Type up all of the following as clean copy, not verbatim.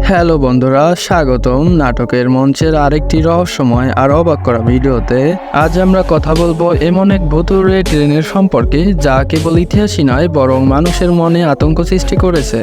Hello বন্ধুরা, স্বাগতম নাটকের মঞ্চের আরেকটি রহস্যময় আর অবাক করা ভিডিওতে। আজ আমরা কথা বলবো এমন এক ভুতুড়ে ট্রেনের সম্পর্কে যা কেবল ইতিহাসই নয় বরং মানুষের মনে আতঙ্ক সৃষ্টি করেছে।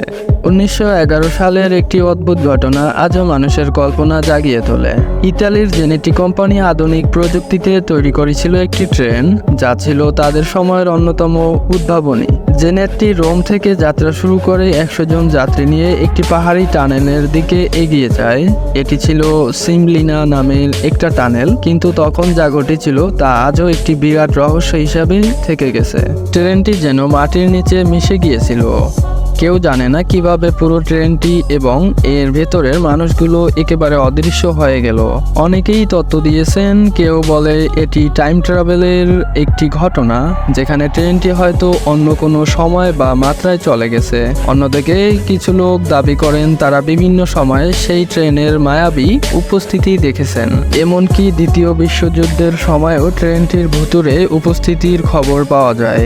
1911 সালের একটি অদ্ভুত ঘটনা আজও মানুষের কল্পনা জাগিয়ে তোলে। ইতালির জেনেটি কোম্পানি আধুনিক প্রযুক্তিতে তৈরি করেছিল একটি ট্রেন যা ছিল তাদের সময়ের অন্যতম উদ্ভাবনী। জেনেটটি রোম থেকে যাত্রা শুরু করে 100 জন যাত্রী নিয়ে একটি পাহাড়ি টানেলের দিকে এগিয়ে যায়। এটি ছিল সিমলিনা নামের একটা টানেল, কিন্তু তখন যা ঘটেছিল তা আজও একটি বিরাট রহস্য হিসাবে থেকে গেছে। ট্রেনটি যেন মাটির নিচে মিশে গিয়েছিল। কেউ জানে না কিভাবে পুরো ট্রেনটি এবং এর ভেতরের মানুষগুলো একেবারে অদৃশ্য হয়ে গেল। অনেকেই তথ্য দিয়েছেন, কেউ বলে এটি টাইম ট্রাভেলের একটি ঘটনা, যেখানে ট্রেনটি হয়তো অন্য কোনো সময় বা মাত্রায় চলে গেছে। অন্যদিকে কিছু লোক দাবি করেন তারা বিভিন্ন সময়ে সেই ট্রেনের মায়াবী উপস্থিতি দেখেছেন। এমনকি দ্বিতীয় বিশ্বযুদ্ধের সময়ও ট্রেনটির ভেতরে উপস্থিতির খবর পাওয়া যায়।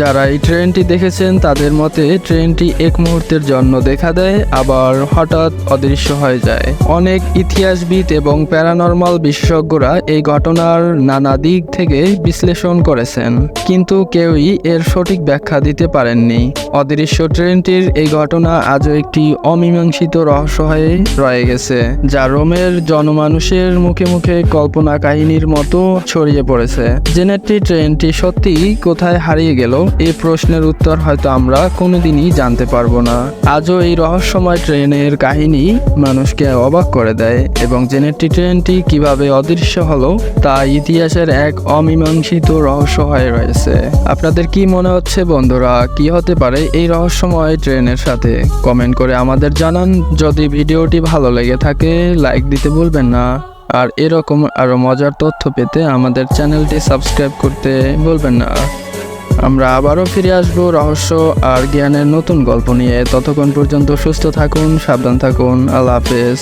যারা এই ট্রেনটি দেখেছেন তাদের মতে ট্রেনটি এক মুহূর্তের জন্য দেখা দেয়, আবার হঠাৎ অদৃশ্য হয়ে যায়। অনেক ইতিহাসবিদ এবং প্যারানরমাল বিশেষজ্ঞরা এই ঘটনার নানা দিক থেকে বিশ্লেষণ করেছেন, কিন্তু কেউই এর সঠিক ব্যাখ্যা দিতে পারেননি। অদৃশ্য ট্রেনটির এই ঘটনা আজও একটি অমীমাংসিত রহস্য হয়ে রয়ে গেছে, যা রোমের জনমানুষের মুখে মুখে কল্পনা কাহিনীর মতো ছড়িয়ে পড়েছে। জেনেটি ট্রেনটি সত্যি কোথায় হারিয়ে গেল, এই প্রশ্নের উত্তর হয়তো আমরা কোনোদিনই জানতে পারবো না। আজও এই রহস্যময় ট্রেনের কাহিনী মানুষকে অবাক করে দেয়, এবং জেনেটি ট্রেনটি কিভাবে অদৃশ্য হলো তা ইতিহাসের এক অমীমাংসিত রহস্য হয়ে রয়েছে। আপনাদের কি মনে হচ্ছে বন্ধুরা, কি হতে পারে এই রহস্যময় ট্রেনের সাথে? কমেন্ট করে আমাদের জানান। যদি ভিডিওটি ভালো লেগে থাকে লাইক দিতে ভুলবেন না, আর এরকম আরো মজার তথ্য পেতে আমাদের চ্যানেলটি সাবস্ক্রাইব করতে ভুলবেন না। আমরা আবারও ফিরে আসবো রহস্য আর জ্ঞানের নতুন গল্প নিয়ে। ততক্ষণ পর্যন্ত সুস্থ থাকুন, সাবধান থাকুন। আল্লাহ হাফেজ।